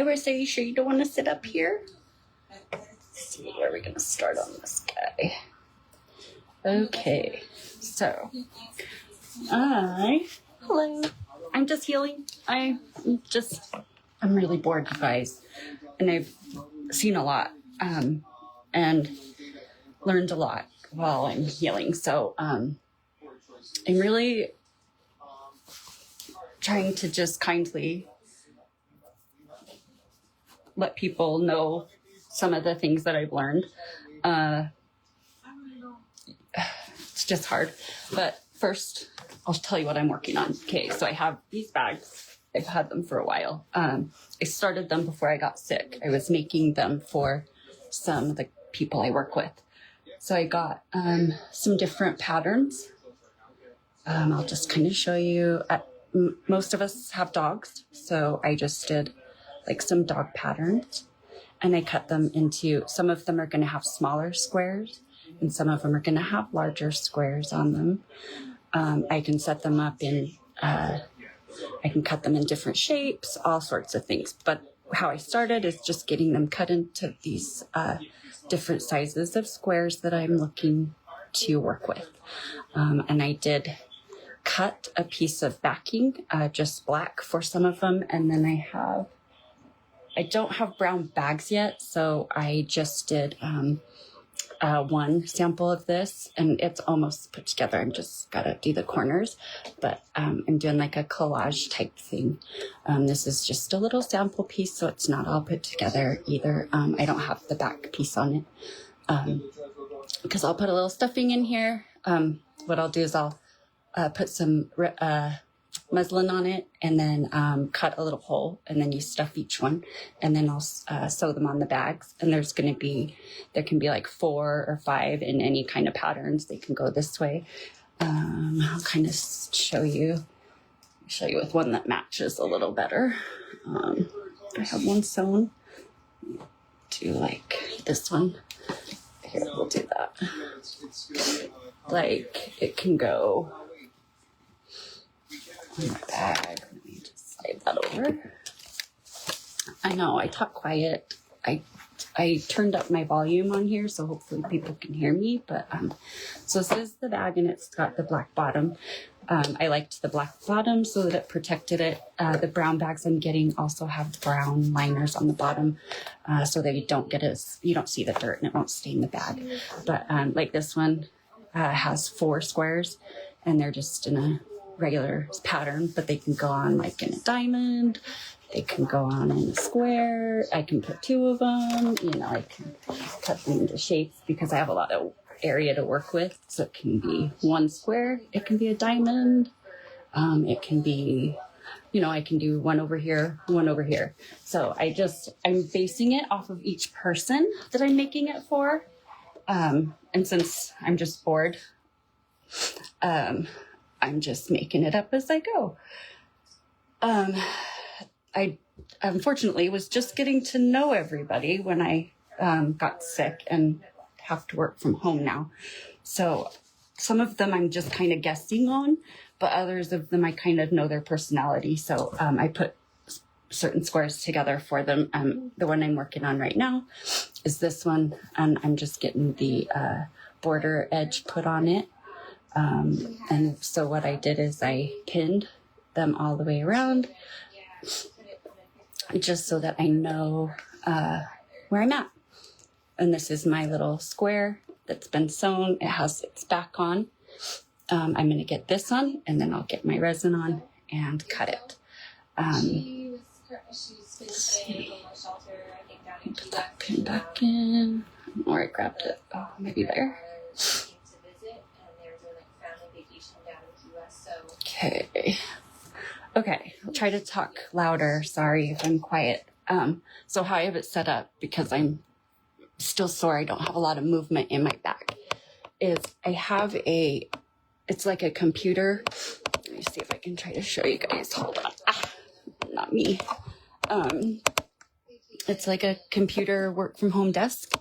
Iris, are you sure you don't want to sit up here? Let's see, where are we going to start on this guy? Okay, so hello. I'm just healing. I'm really bored, you guys. And I've seen a lot and learned a lot while I'm healing. So I'm really trying to just kindly let people know some of the things that I've learned. It's just hard. But first, I'll tell you what I'm working on. Okay, so I have these bags. I've had them for a while. I started them before I got sick. I was making them for some of the people I work with. So I got some different patterns. I'll just kind of show you. Most of us have dogs, so I just did like some dog patterns. And I cut them into, some of them are going to have smaller squares, and some of them are going to have larger squares on them. I can set them up in, I can cut them in different shapes, all sorts of things. But how I started is just getting them cut into these different sizes of squares that I'm looking to work with. And I did cut a piece of backing, just black for some of them. And then I don't have brown bags yet, so I just did one sample of this, and it's almost put together. I'm just gotta do the corners, but I'm doing like a collage type thing. This is just a little sample piece, so it's not all put together either. I don't have the back piece on it because I'll put a little stuffing in here. What I'll do is I'll put some muslin on it, and then cut a little hole, and then you stuff each one, and then I'll sew them on the bags. And there can be like 4 or 5 in any kind of patterns. They can go this way. I'll kind of show you with one that matches a little better. I have one sewn. Do like this one. Here, we'll do that. Like it can go in my bag. Let me just slide that over. I know I talk quiet. I turned up my volume on here, so hopefully people can hear me. But so this is the bag, and it's got the black bottom. I liked the black bottom so that it protected it. The brown bags I'm getting also have brown liners on the bottom, so that you don't see the dirt and it won't stain the bag. But like this one has 4 squares, and they're just in a regular pattern, but they can go on like in a diamond. They can go on in a square. I can put 2 of them. I can cut them into shapes because I have a lot of area to work with. So it can be 1 square. It can be a diamond. It can be, I can do 1 over here, 1 over here. So I'm basing it off of each person that I'm making it for. And since I'm just bored, I'm just making it up as I go. I unfortunately was just getting to know everybody when I got sick and have to work from home now. So some of them I'm just kind of guessing on, but others of them I kind of know their personality. So I put certain squares together for them. The one I'm working on right now is this one, and I'm just getting the border edge put on it. And so what I did is I pinned them all the way around just so that I know where I'm at. And this is my little square that's been sewn. It has its back on. I'm going to get this on, and then I'll get my resin on and cut it. Put that pin back in. Or I grabbed it. Oh, maybe there. Okay, I'll try to talk louder. Sorry if I'm quiet. So how I have it set up, because I'm still sore, I don't have a lot of movement in my back, is I have it's like a computer. Let me see if I can try to show you guys. Hold on. Not me. It's like a computer work from home desk.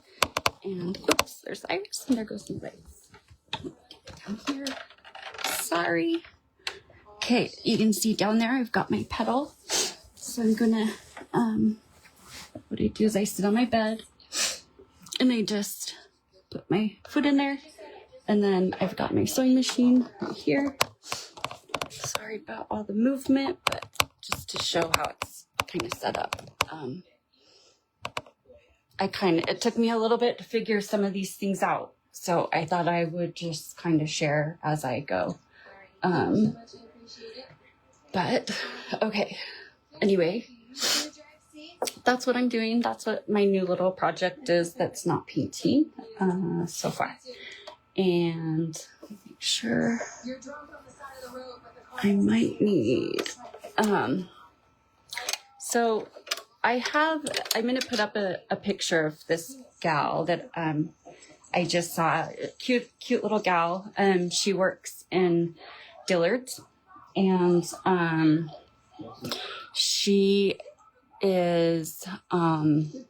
And oops, there's Iris, and there goes my legs. Down here. Sorry. Okay, you can see down there I've got my pedal. So I'm gonna what I do is I sit on my bed and I just put my foot in there, and then I've got my sewing machine right here. Sorry about all the movement, but just to show how it's kind of set up. It took me a little bit to figure some of these things out, so I thought I would just kind of share as I go. But okay, anyway, that's what I'm doing. That's what my new little project is that's not painting so far. And make sure I might need, so I'm going to put up a picture of this gal that I just saw, a cute little gal. She works in Dillard's, and she is in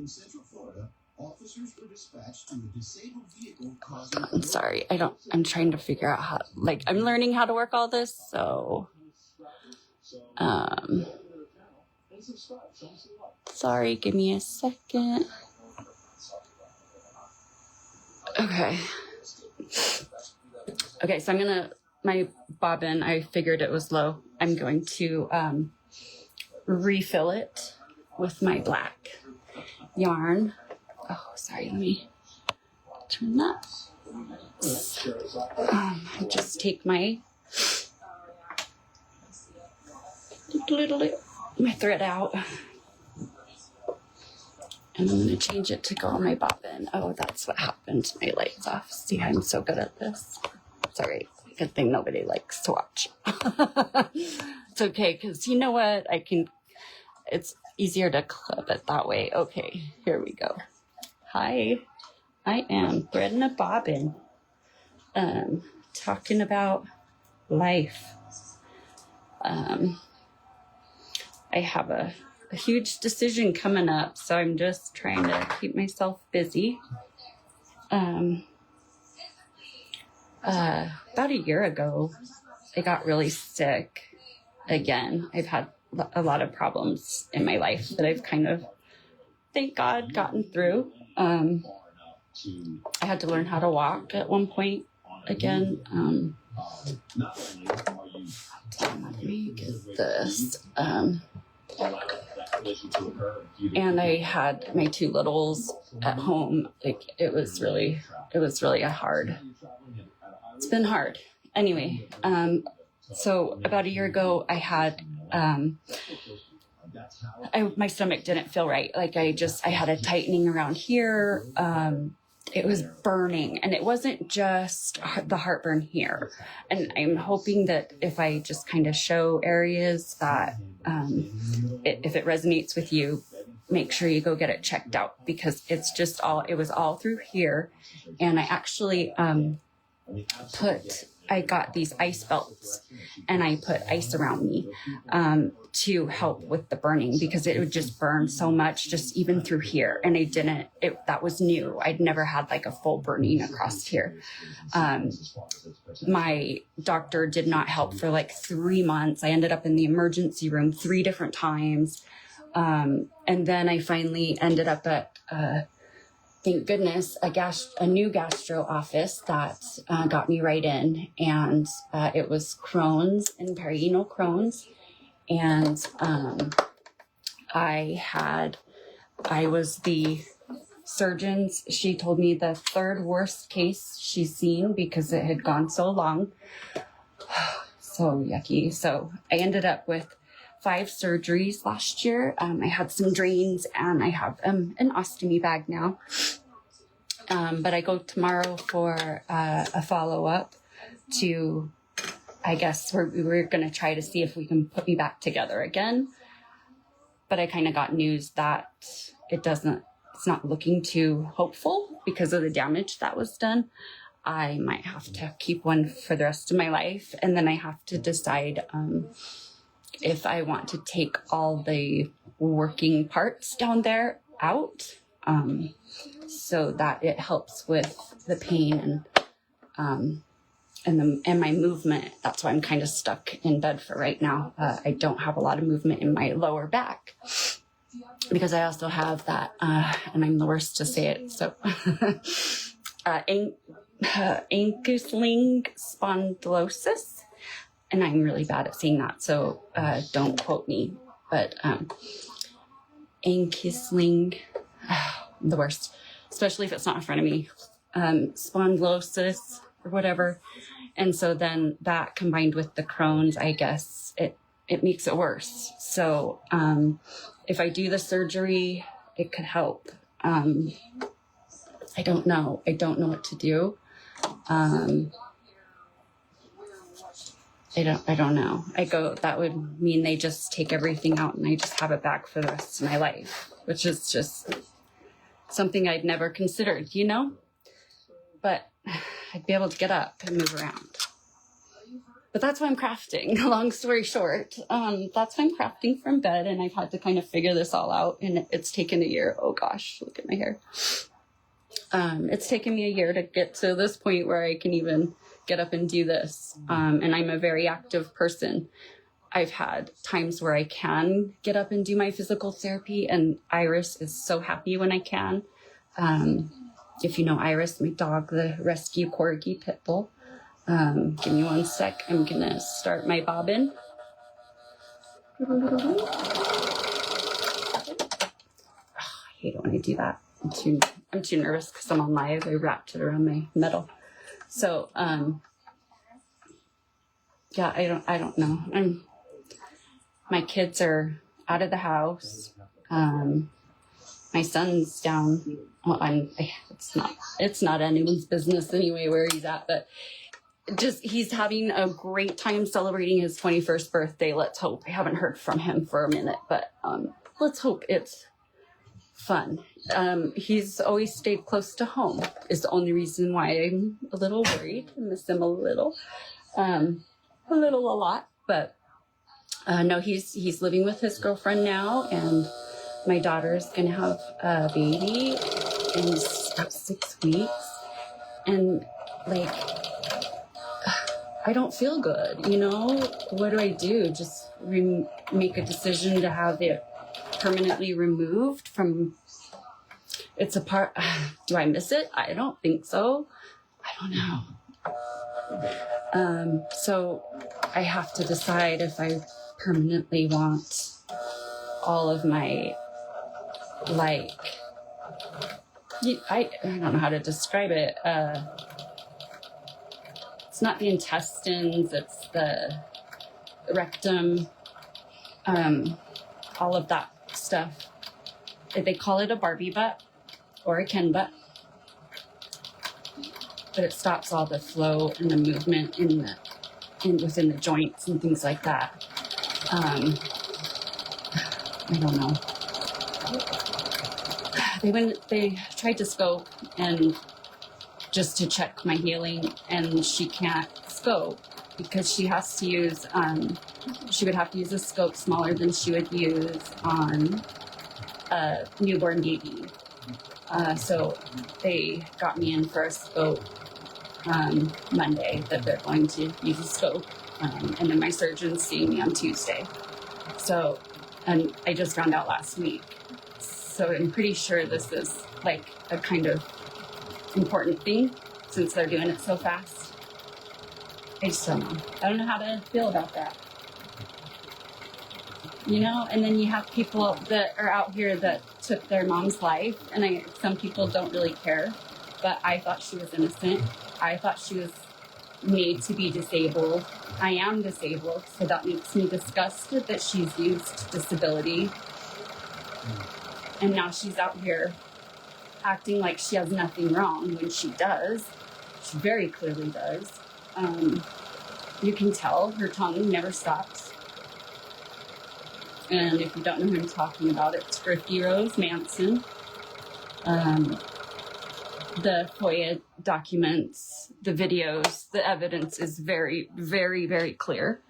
Central Florida, officers were dispatched to a disabled vehicle causing. I'm sorry, I'm trying to figure out how, I'm learning how to work all this, so sorry, give me a second. Okay, so my bobbin, I figured it was low. I'm going to refill it with my black yarn. Oh, sorry, let me turn that. Just take my thread out, and I'm going to change it to go on my bobbin. Oh, that's what happened. My light's off. See, I'm so good at this. It's all right. Good thing nobody likes to watch. It's okay, because you know what? It's easier to clip it that way. Okay, here we go. Hi, I am threading a bobbin. Talking about life. I have a huge decision coming up, so I'm just trying to keep myself busy. About a year ago, I got really sick again. I've had a lot of problems in my life that I've kind of, thank God, gotten through. I had to learn how to walk at one point again. Let me get this. And I had my two littles at home. It was really hard. It's been hard. Anyway, so about a year ago, I had, my stomach didn't feel right. I had a tightening around here. It was burning, and it wasn't just the heartburn here. And I'm hoping that if I just kind of show areas that, if it resonates with you, make sure you go get it checked out, because it was all through here. And I actually, I got these ice belts, and I put ice around me to help with the burning, because it would just burn so much, just even through here. And that was new. I'd never had a full burning across here. My doctor did not help for 3 months. I ended up in the emergency room 3 different times. And then I finally ended up at, thank goodness, a new gastro office that got me right in, and it was Crohn's and perianal Crohn's, and I was the surgeon's. She told me the 3rd worst case she's seen because it had gone so long. So yucky. So I ended up with 5 surgeries last year. I had some drains, and I have an ostomy bag now. But I go tomorrow for a follow-up to, I guess we're going to try to see if we can put me back together again. But I kind of got news that it's not looking too hopeful because of the damage that was done. I might have to keep one for the rest of my life. And then I have to decide if I want to take all the working parts down there out, so that it helps with the pain and my movement. That's why I'm kind of stuck in bed for right now. I don't have a lot of movement in my lower back. because I also have that, and I'm the worst to say it, so ankylosing spondylosis, and I'm really bad at saying that, so don't quote me, but ankylosing, the worst, especially if it's not in front of me, spondylosis or whatever. And so then that combined with the Crohn's, I guess it makes it worse. So if I do the surgery, it could help. I don't know. I don't know what to do. I don't know. That would mean they just take everything out and I just have it back for the rest of my life, which is just something I'd never considered, you know? But I'd be able to get up and move around. But that's why I'm crafting. Long story short, that's why I'm crafting from bed, and I've had to kind of figure this all out, and it's taken a year. Oh gosh, look at my hair. It's taken me a year to get to this point where I can even get up and do this. And I'm a very active person. I've had times where I can get up and do my physical therapy, and Iris is so happy when I can. If you know Iris, my dog, the rescue corgi pit bull. Give me one sec. I'm gonna start my bobbin. Oh, I hate it when I do that. I'm too nervous because I'm on live. I wrapped it around my metal. So, yeah, I don't know. My kids are out of the house. My son's down. Well, it's not anyone's business anyway where he's at, but he's having a great time celebrating his 21st birthday. Let's hope. I haven't heard from him for a minute, but let's hope it's fun. He's always stayed close to home is the only reason why I'm a little worried. I miss him a lot, but no, he's living with his girlfriend now, and my daughter's gonna have a baby in about 6 weeks, and like, I don't feel good, you know? What do I do? Just make a decision to have it permanently removed from, it's a part, do I miss it? I don't think so. I don't know. So I have to decide if I permanently want all of my, like, I don't know how to describe it. It's not the intestines, it's the rectum, all of that stuff. They call it a Barbie butt or a Ken butt, but it stops all the flow and the movement within the joints and things like that. I don't know. They tried to scope and just to check my healing, and she can't scope because she has to use, she would have to use a scope smaller than she would use on a newborn baby. So they got me in for a scope Monday that they're going to use a scope, and then my surgeon's seeing me on Tuesday. So, and I just found out last week. So I'm pretty sure this is like a kind of important thing since they're doing it so fast. I just don't know. I don't know how to feel about that. You know, and then you have people that are out here that took their mom's life, and some people don't really care, but I thought she was innocent. I thought she was made to be disabled. I am disabled, so that makes me disgusted that she's used disability. And now she's out here acting like she has nothing wrong when she does. She very clearly does. You can tell her tongue never stops. And if you don't know who I'm talking about, it's Griffey Rose Manson. The FOIA documents, the videos, the evidence is very, very, very clear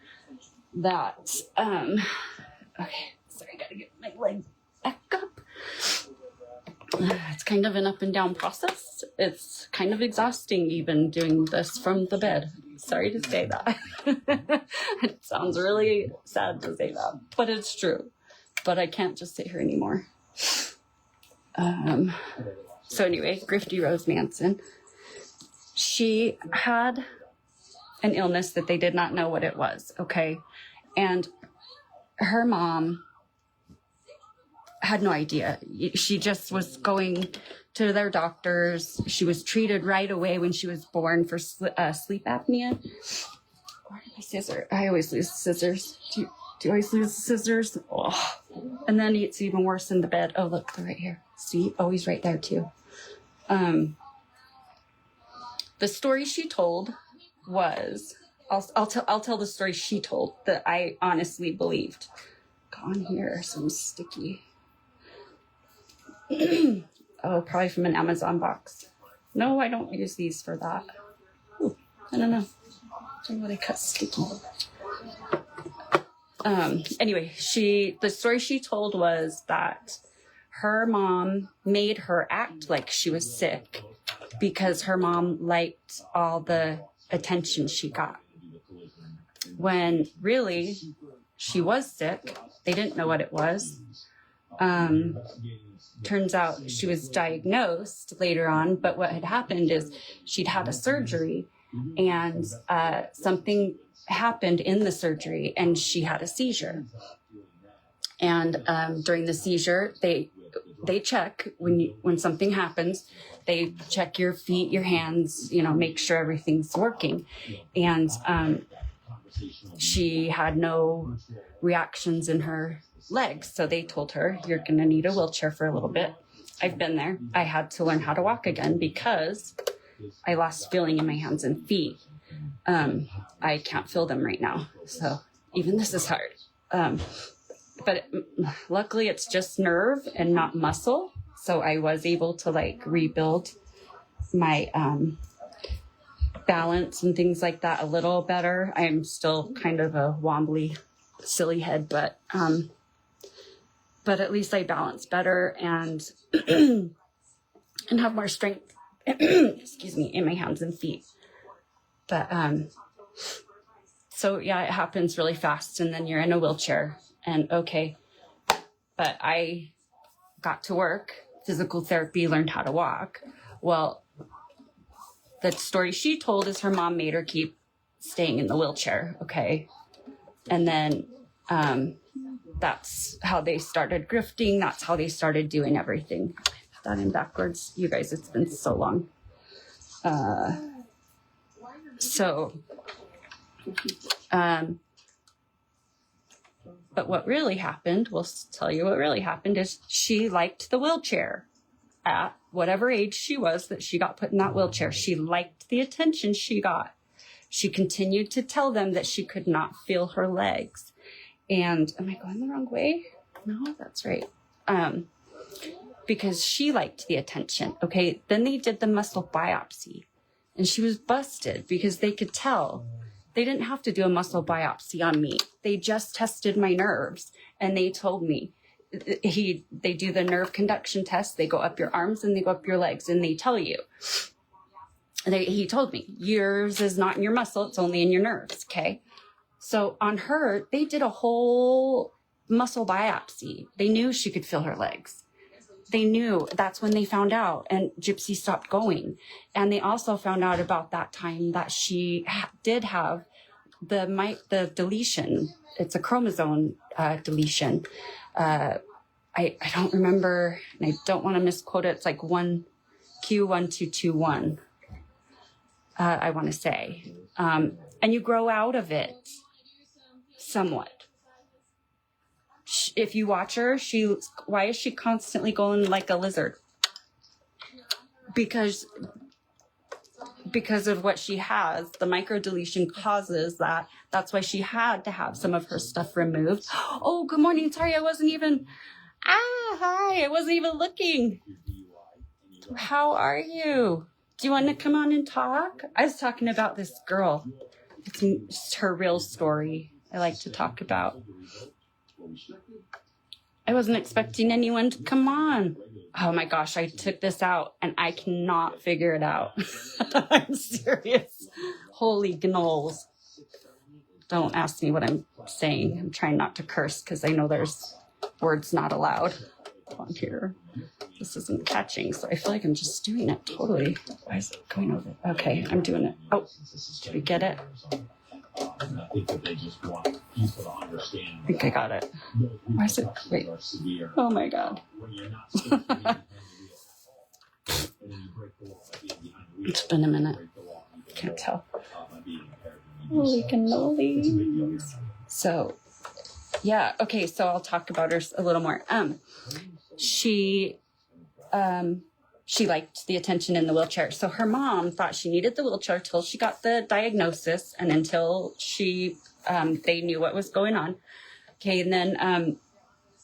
that, okay, sorry, I gotta get my leg back up. It's kind of an up and down process. It's kind of exhausting even doing this from the bed. Sorry to say that. It sounds really sad to say that, but it's true. but I can't just sit here anymore. So anyway, Grifty Rose Manson. She had an illness that they did not know what it was, okay? And her mom had no idea. She just was going to their doctors. She was treated right away when she was born for sleep apnea. Where did my scissors? I always lose scissors. Do you always lose the scissors? Oh. And then it's even worse in the bed. Oh, look, they're right here. See? Oh, he's right there too. The story she told was, I'll tell the story she told that I honestly believed. Gone here, some sticky. Oh, probably from an Amazon box. No, I don't use these for that. Ooh, I don't know. I don't know what I cut sticky. Anyway, the story she told was that her mom made her act like she was sick because her mom liked all the attention she got. When really, she was sick. They didn't know what it was. Turns out she was diagnosed later on, but what had happened is she'd had a surgery and something happened in the surgery and she had a seizure. And during the seizure, they check when something happens, they check your feet, your hands, make sure everything's working. And she had no reactions in her legs. So they told her, you're going to need a wheelchair for a little bit. I've been there. I had to learn how to walk again because I lost feeling in my hands and feet. I can't feel them right now. So even this is hard. But luckily it's just nerve and not muscle. So I was able to rebuild my balance and things like that a little better. I'm still kind of a wobbly, silly head, but at least I balance better and and have more strength, excuse me, in my hands and feet. But so yeah, it happens really fast, and then you're in a wheelchair, and okay. But I got to work, physical therapy, learned how to walk. Well, the story she told is her mom made her keep staying in the wheelchair, okay? And then that's how they started grifting. That's how they started doing everything. I put that in backwards. You guys, it's been so long. But what really happened, we'll tell you what really happened, is she liked the wheelchair. At whatever age she was that she got put in that wheelchair, she liked the attention she got. She continued to tell them that she could not feel her legs. And am I going the wrong way? No, that's right. Because she liked the attention. Okay, then they did the muscle biopsy. And she was busted because they could tell. They didn't have to do a muscle biopsy on me. They just tested my nerves. And they told me, they do the nerve conduction test. They go up your arms and they go up your legs. And they tell you. He told me, yours is not in your muscle. It's only in your nerves, okay? So on her, they did a whole muscle biopsy. They knew she could feel her legs. They knew. That's when they found out, and Gypsy stopped going. And they also found out about that time that she did have the deletion. It's a chromosome deletion. I don't remember, and I don't want to misquote it. It's like Q1221. I want to say. And you grow out of it somewhat. If you watch her, why is she constantly going like a lizard? Because of what she has, the microdeletion causes that. That's why she had to have some of her stuff removed. Oh, good morning. Sorry, I wasn't even looking. How are you? Do you want to come on and talk? I was talking about this girl. It's just her real story I like to talk about. I wasn't expecting anyone to come on. Oh my gosh, I took this out and I cannot figure it out. I'm serious. Holy gnolls. Don't ask me what I'm saying. I'm trying not to curse because I know there's words not allowed on here. This isn't catching, so I feel like I'm just doing it totally. Why is it going over? Okay, I'm doing it. Oh, did we get it? I think that they just want people to understand. I think I got it. Why is it? Wait. Oh my God. It's been a minute. Can't tell. Holy cannolis. So, yeah. Okay, so I'll talk about her a little more. She liked the attention in the wheelchair. So her mom thought she needed the wheelchair till she got the diagnosis and until they knew what was going on. Okay, and then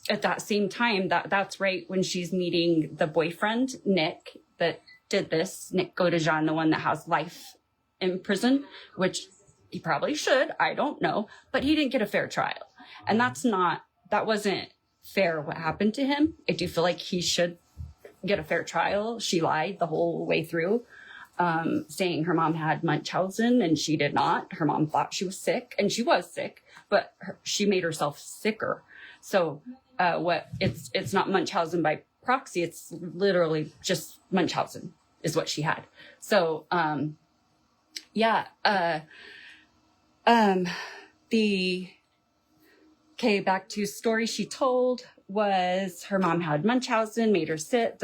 at that same time, that's right when she's meeting the boyfriend, Nick, that did this, Nick Godejan, the one that has life in prison, which he probably should, I don't know, but he didn't get a fair trial. And that wasn't fair what happened to him. I do feel like he should get a fair trial. She lied the whole way through, saying her mom had Munchausen and she did not. Her mom thought she was sick and she was sick, but she made herself sicker. So it's not Munchausen by proxy. It's literally just Munchausen is what she had. So, back to story she told was her mom had Munchausen, made her sit,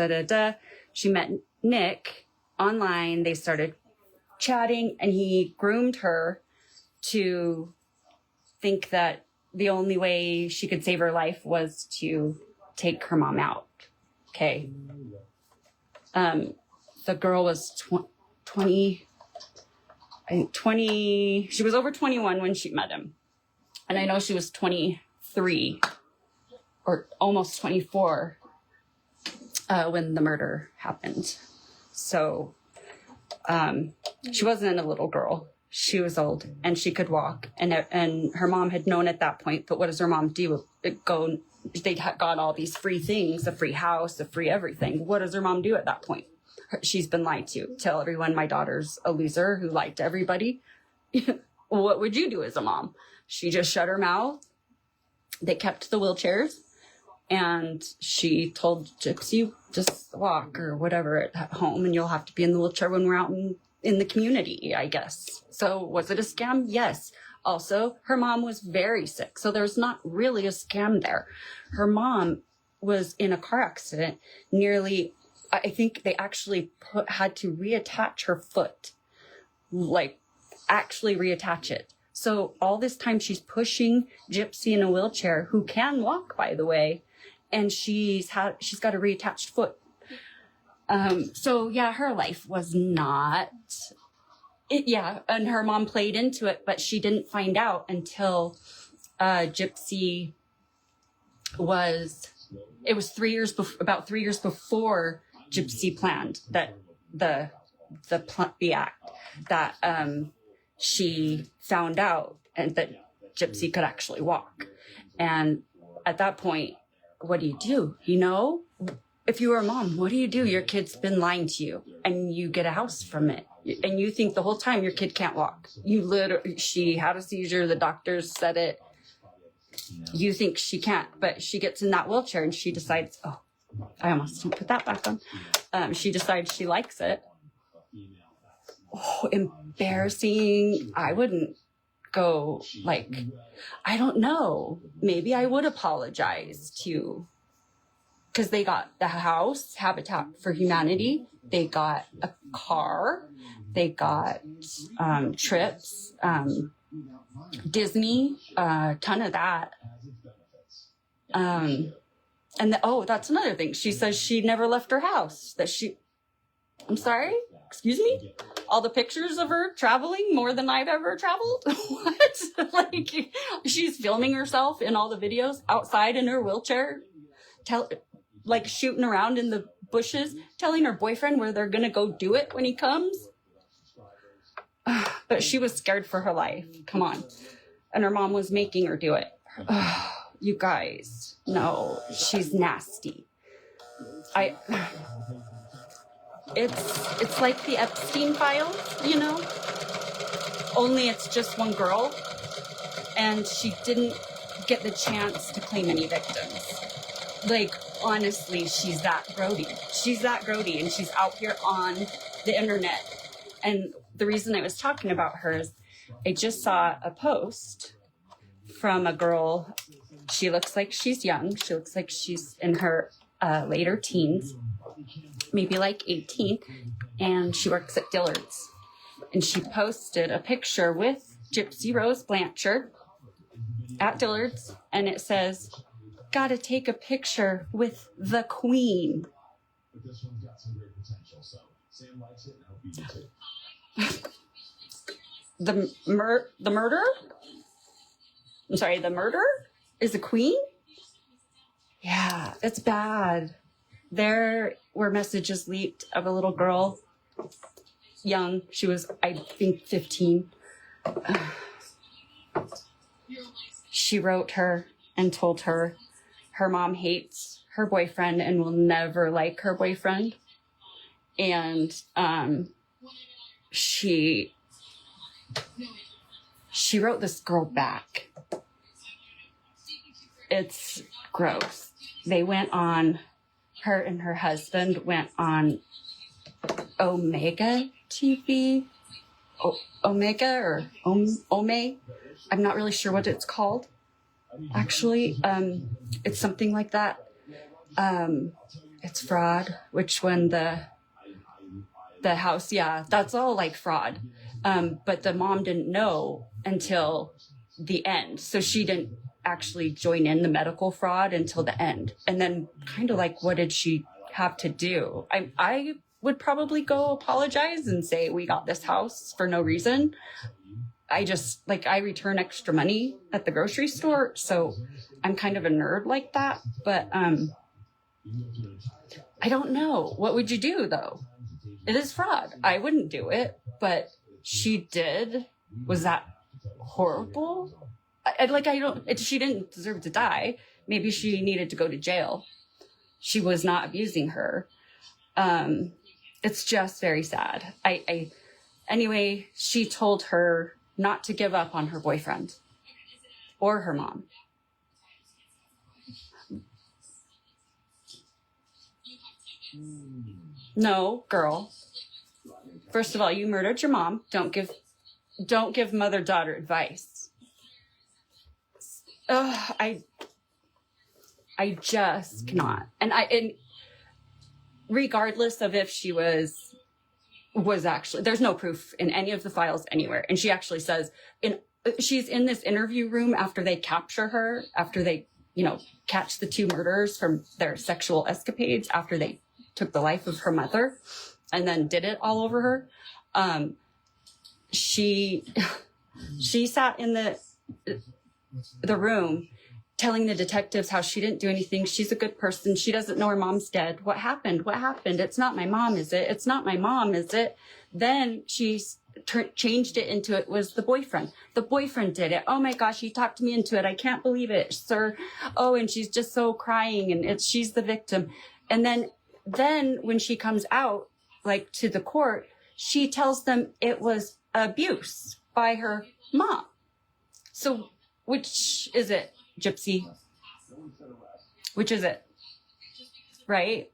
She met Nick online. They started chatting and he groomed her to think that the only way she could save her life was to take her mom out. Okay. The girl was 20, she was over 21 when she met him. And I know she was 23 or almost 24 when the murder happened. So she wasn't a little girl. She was old and she could walk. And her mom had known at that point, but what does her mom do? They got all these free things, a free house, a free everything. What does her mom do at that point? She's been lied to. Tell everyone my daughter's a loser who lied to everybody. What would you do as a mom? She just shut her mouth. They kept the wheelchairs. And she told Gypsy, just walk or whatever at home. And you'll have to be in the wheelchair when we're out in the community, I guess. So was it a scam? Yes. Also, her mom was very sick. So there's not really a scam there. Her mom was in a car accident I think they actually had to reattach her foot, like actually reattach it. So all this time she's pushing Gypsy in a wheelchair, who can walk, by the way, and she's got a reattached foot. So yeah, her life was not it. Yeah. And her mom played into it, but she didn't find out until, Gypsy it was about 3 years before Gypsy planned that the act that, she found out and that Gypsy could actually walk. And at that point, what do? You know, if you were a mom, what do? Your kid's been lying to you and you get a house from it. And you think the whole time your kid can't walk. She had a seizure. The doctors said it. You think she can't, but she gets in that wheelchair and she decides, oh, I almost didn't put that back on. She decides she likes it. Oh, embarrassing. I wouldn't go I don't know. Maybe I would apologize because they got the house, Habitat for Humanity. They got a car. They got trips, Disney, a ton of that. That's another thing. She says she never left her house. I'm sorry? Excuse me? All the pictures of her traveling more than I've ever traveled? What? She's filming herself in all the videos outside in her wheelchair, shooting around in the bushes, telling her boyfriend where they're going to go do it when he comes. But she was scared for her life. Come on. And her mom was making her do it. You guys, no, she's nasty. It's like the Epstein files, you know? Only it's just one girl, and she didn't get the chance to claim any victims. Like, honestly, she's that grody. She's that grody, and she's out here on the internet. And the reason I was talking about her is I just saw a post from a girl. She looks like she's young. She looks like she's in her later teens, maybe like 18, and she works at Dillard's. And she posted a picture with Gypsy Rose Blanchard at Dillard's, and it says, "Gotta take a picture with the queen." But this one's got some great potential, so Sam likes it, and I hope you do too. The murder? I'm sorry, the murder is a queen? Yeah, it's bad. There were messages leaked of a little girl, young. She was, I think, 15. She wrote her and told her her mom hates her boyfriend and will never like her boyfriend. And she wrote this girl back. It's gross. They went on, her and her husband went on Omega TV. Omega or Ome. I'm not really sure what it's called. Actually, it's something like that. It's fraud, which when the house, yeah, that's all like fraud. But the mom didn't know until the end. So she didn't actually join in the medical fraud until the end. And then kind of like, what did she have to do? I would probably go apologize and say, we got this house for no reason. I return extra money at the grocery store. So I'm kind of a nerd like that. But I don't know. What would you do though? It is fraud. I wouldn't do it, but she did. Was that horrible? She didn't deserve to die. Maybe she needed to go to jail. She was not abusing her. It's just very sad. Anyway, she told her not to give up on her boyfriend or her mom. No, girl. First of all, you murdered your mom. Don't give mother-daughter advice. I just cannot. And regardless of if she was actually, there's no proof in any of the files anywhere. And she actually says she's in this interview room after they capture her, after they, catch the two murderers from their sexual escapades, after they took the life of her mother and then did it all over her. She sat in the room telling the detectives how she didn't do anything. She's a good person. She doesn't know her mom's dead. What happened? It's not my mom, is it? It's not my mom, is it? Then she changed it into it was the boyfriend. The boyfriend did it. Oh my gosh, he talked me into it. I can't believe it, sir. Oh, and she's just so crying, and she's the victim. And then when she comes out, like to the court, she tells them it was abuse by her mom. So which is it, Gypsy? Which is it? Right?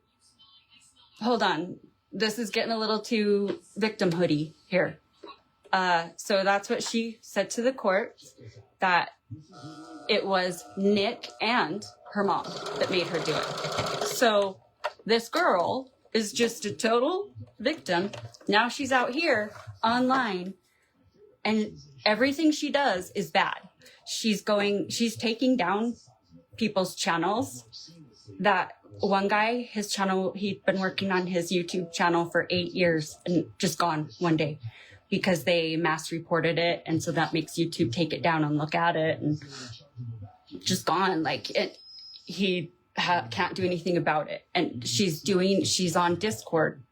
Hold on. This is getting a little too victimhoody here. So that's what she said to the court, that it was Nick and her mom that made her do it. So this girl is just a total victim. Now she's out here online, and everything she does is bad. She's taking down people's channels. That one guy, his channel, he'd been working on his YouTube channel for 8 years and just gone one day because they mass reported it. And so that makes YouTube take it down and look at it, and just gone. He can't do anything about it. And she's on Discord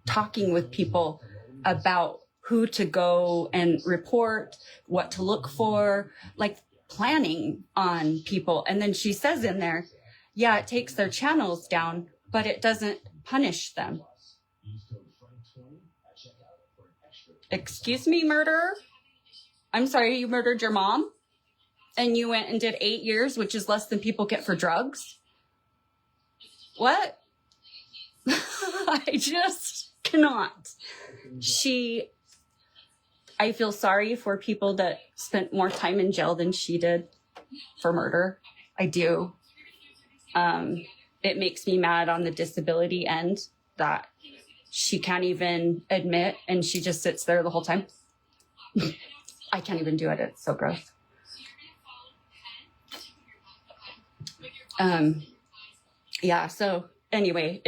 talking with people about who to go and report, what to look for, like planning on people. And then she says in there, yeah, it takes their channels down, but it doesn't punish them. Excuse me, murderer? I'm sorry, you murdered your mom? And you went and did 8 years, which is less than people get for drugs? what? I just cannot. I feel sorry for people that spent more time in jail than she did for murder. I do. It makes me mad on the disability end that she can't even admit and she just sits there the whole time. I can't even do it. It's so gross. Yeah, so anyway,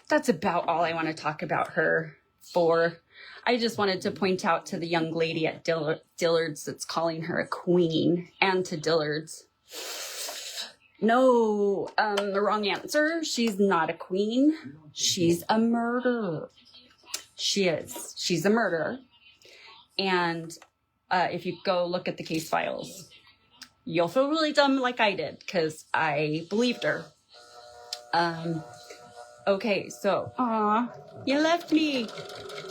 that's about all I want to talk about her for. I just wanted to point out to the young lady at Dillard's that's calling her a queen, and to Dillard's. No, the wrong answer. She's not a queen. She's a murderer. She is. She's a murderer. And if you go look at the case files, you'll feel really dumb like I did, because I believed her. Okay, so, you left me.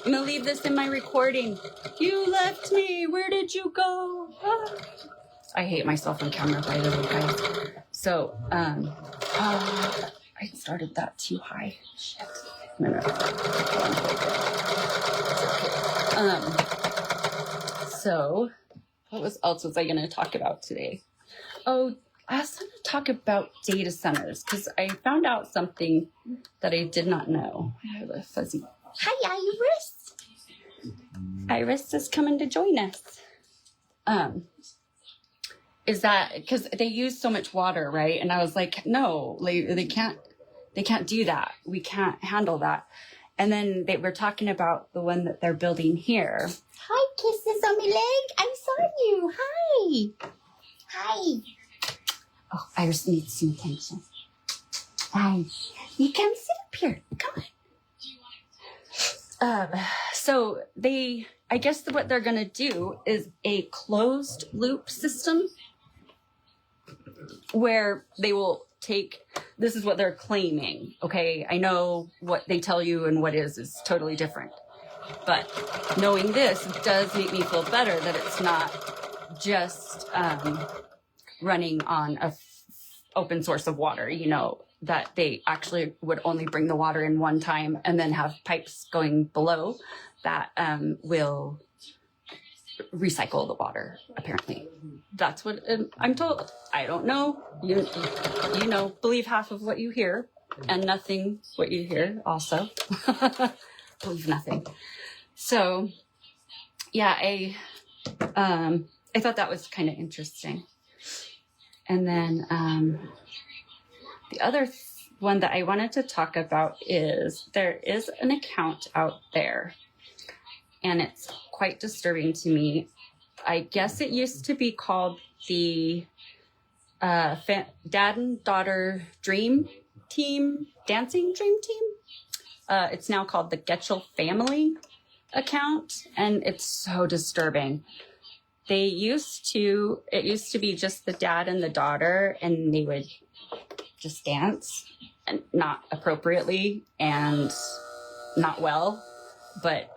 I'm gonna leave this in my recording. You left me. Where did you go? I hate myself on camera, by the way, guys. So, I started that too high. Shit. So, what else was I gonna talk about today? Oh, I was going to talk about data centers because I found out something that I did not know. I have a fuzzy. Hi, Iris. Iris is coming to join us. Is that because they use so much water, right? And I was like, no, they can't do that. We can't handle that. And then they were talking about the one that they're building here. Hi, kisses on my leg. I saw you. Hi. Hi. Oh, Iris needs some attention. Hi. You come sit up here. Come on. So I guess what they're going to do is a closed loop system where they will this is what they're claiming. Okay. I know what they tell you and what is totally different. But knowing this does make me feel better that it's not just, running on a open source of water, that they actually would only bring the water in one time and then have pipes going below that will recycle the water, apparently. That's what I'm told. I don't know. You believe half of what you hear and nothing what you hear also. Believe nothing. So, yeah, I thought that was kind of interesting. And then the other one that I wanted to talk about is there is an account out there, and it's quite disturbing to me. I guess it used to be called the Dad and Daughter Dream Team, Dancing Dream Team. It's now called the Getchell Family account, and it's so disturbing. It used to be just the dad and the daughter, and they would just dance, and not appropriately and not well, but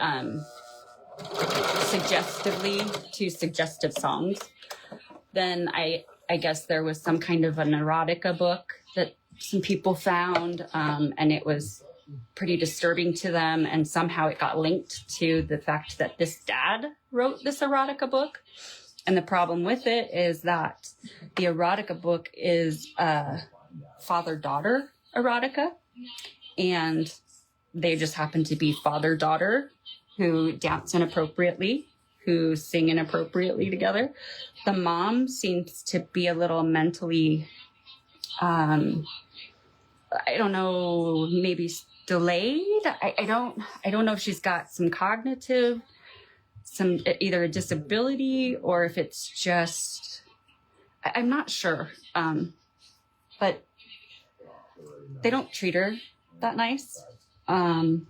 suggestively to suggestive songs. Then I guess there was some kind of an erotica book that some people found, and it was pretty disturbing to them, and somehow it got linked to the fact that this dad wrote this erotica book. And the problem with it is that the erotica book is father-daughter erotica, and they just happen to be father-daughter who dance inappropriately, who sing inappropriately together. The mom seems to be a little mentally, I don't know, maybe delayed. I don't know if she's got some cognitive, either a disability, or if it's just, I'm not sure. But they don't treat her that nice. And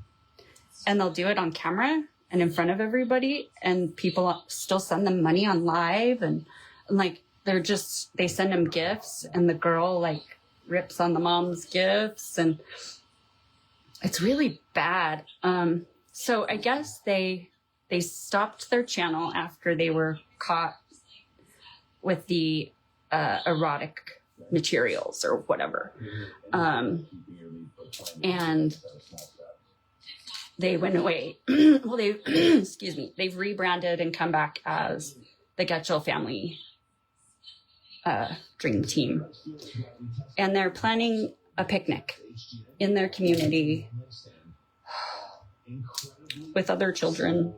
they'll do it on camera and in front of everybody, and people still send them money on live, and like they send them gifts, and the girl like rips on the mom's gifts, and it's really bad. So I guess they stopped their channel after they were caught with the erotic materials or whatever. And they went away. Well, they, excuse me, they've rebranded and come back as the Getchell Family Dream Team. And they're planning a picnic in their community with other children.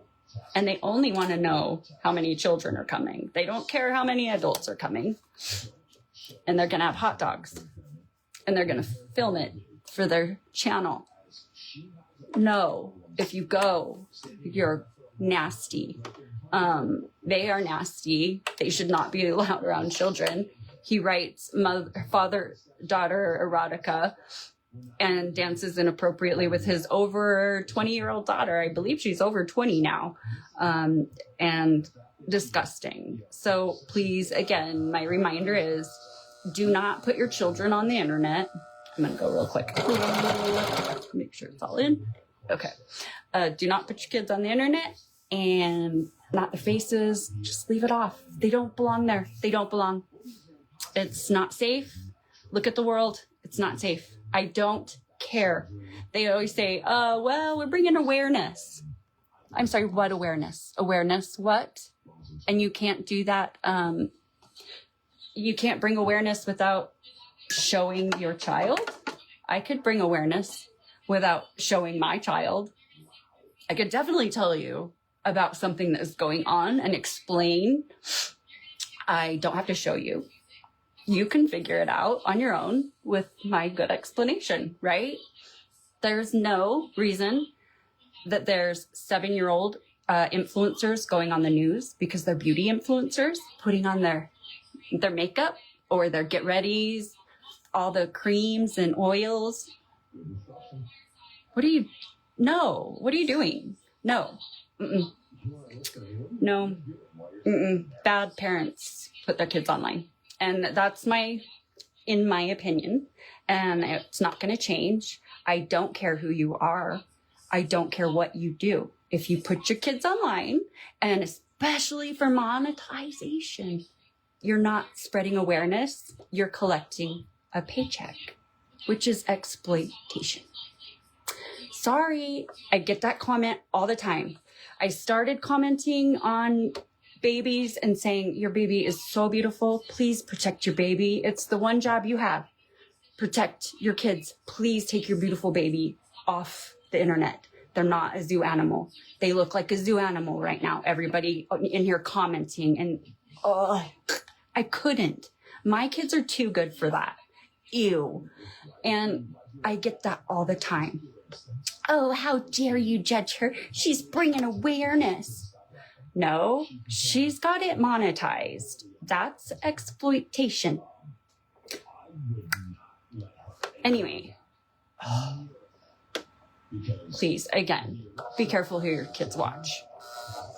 And they only want to know how many children are coming. They don't care how many adults are coming. And they're going to have hot dogs. And they're going to film it for their channel. No, if you go, you're nasty. They are nasty. They should not be allowed around children. He writes father-daughter erotica and dances inappropriately with his over 20-year-old daughter. I believe she's over 20 now. And disgusting. So please, again, my reminder is do not put your children on the internet. I'm going to go real quick. Make sure it's all in. Okay. Do not put your kids on the internet, and not the faces. Just leave it off. They don't belong there. They don't belong. It's not safe. Look at the world. It's not safe. I don't care. They always say, well, we're bringing awareness. I'm sorry, what awareness? Awareness, what? And you can't do that. You can't bring awareness without showing your child. I could bring awareness without showing my child. I could definitely tell you about something that is going on and explain. I don't have to show you. You can figure it out on your own with my good explanation, right? There's no reason that there's 7-year-old influencers going on the news because they're beauty influencers, putting on their makeup or their get readies, all the creams and oils. What are you doing? No. Mm-mm. No. Mm-mm. Bad parents put their kids online. And that's in my opinion, and it's not going to change. I don't care who you are. I don't care what you do. If you put your kids online, and especially for monetization, you're not spreading awareness. You're collecting a paycheck, which is exploitation. Sorry, I get that comment all the time. I started commenting on babies and saying, your baby is so beautiful. Please protect your baby. It's the one job you have. Protect your kids. Please take your beautiful baby off the internet. They're not a zoo animal. They look like a zoo animal right now. Everybody in here commenting, and I couldn't. My kids are too good for that. Ew. And I get that all the time. Oh, how dare you judge her? She's bringing awareness. No, she's got it monetized. That's exploitation. Anyway, please, again, be careful who your kids watch.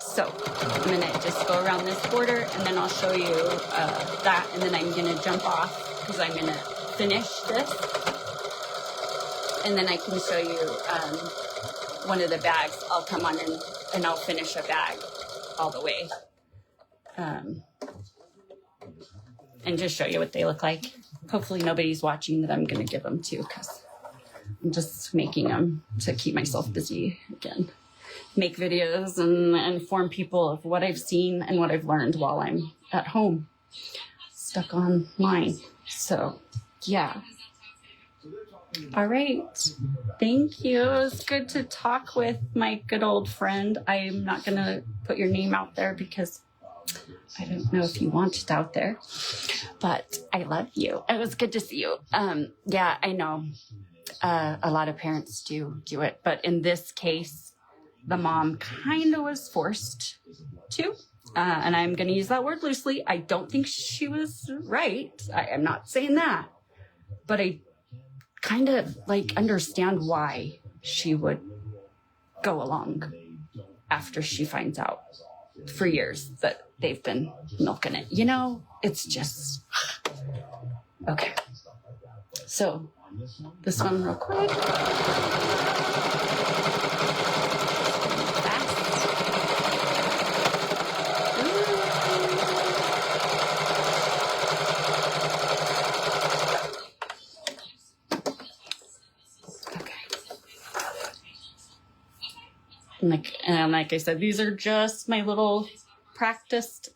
So I'm going to just go around this border, and then I'll show you that, and then I'm going to jump off because I'm going to finish this. And then I can show you one of the bags. I'll come on and I'll finish a bag all the way. And just show you what they look like. Hopefully nobody's watching that I'm going to give them to, because I'm just making them to keep myself busy again. Make videos and inform people of what I've seen and what I've learned while I'm at home, stuck online. So, yeah. All right. Thank you. It was good to talk with my good old friend. I'm not going to put your name out there because I don't know if you want it out there, but I love you. It was good to see you. Yeah, I know a lot of parents do it, but in this case, the mom kind of was forced to, and I'm going to use that word loosely. I don't think she was right. I'm not saying that, but I kind of understand why she would go along after she finds out for years that they've been milking it. You know, it's just okay. So this one real quick. And like I said, these are just my little practice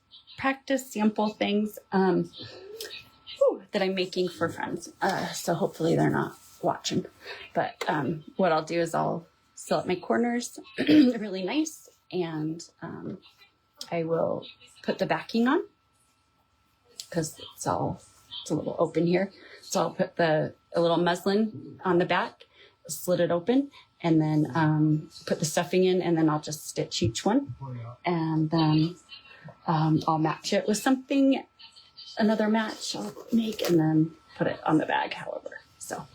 sample things that I'm making for friends. So hopefully they're not watching. But what I'll do is I'll fill up my corners really nice, and I will put the backing on because it's a little open here. So I'll put a little muslin on the back, slit it open, and then put the stuffing in, and then I'll just stitch each one. And then I'll match it with something, another match I'll make, and then put it on the bag, however. So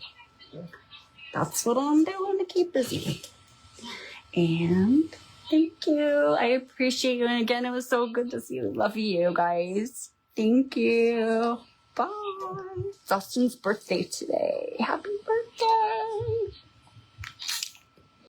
that's what I'm doing to keep busy. And thank you. I appreciate you. And again, it was so good to see you. Love you guys. Thank you. Bye. It's Austin's birthday today. Happy birthday.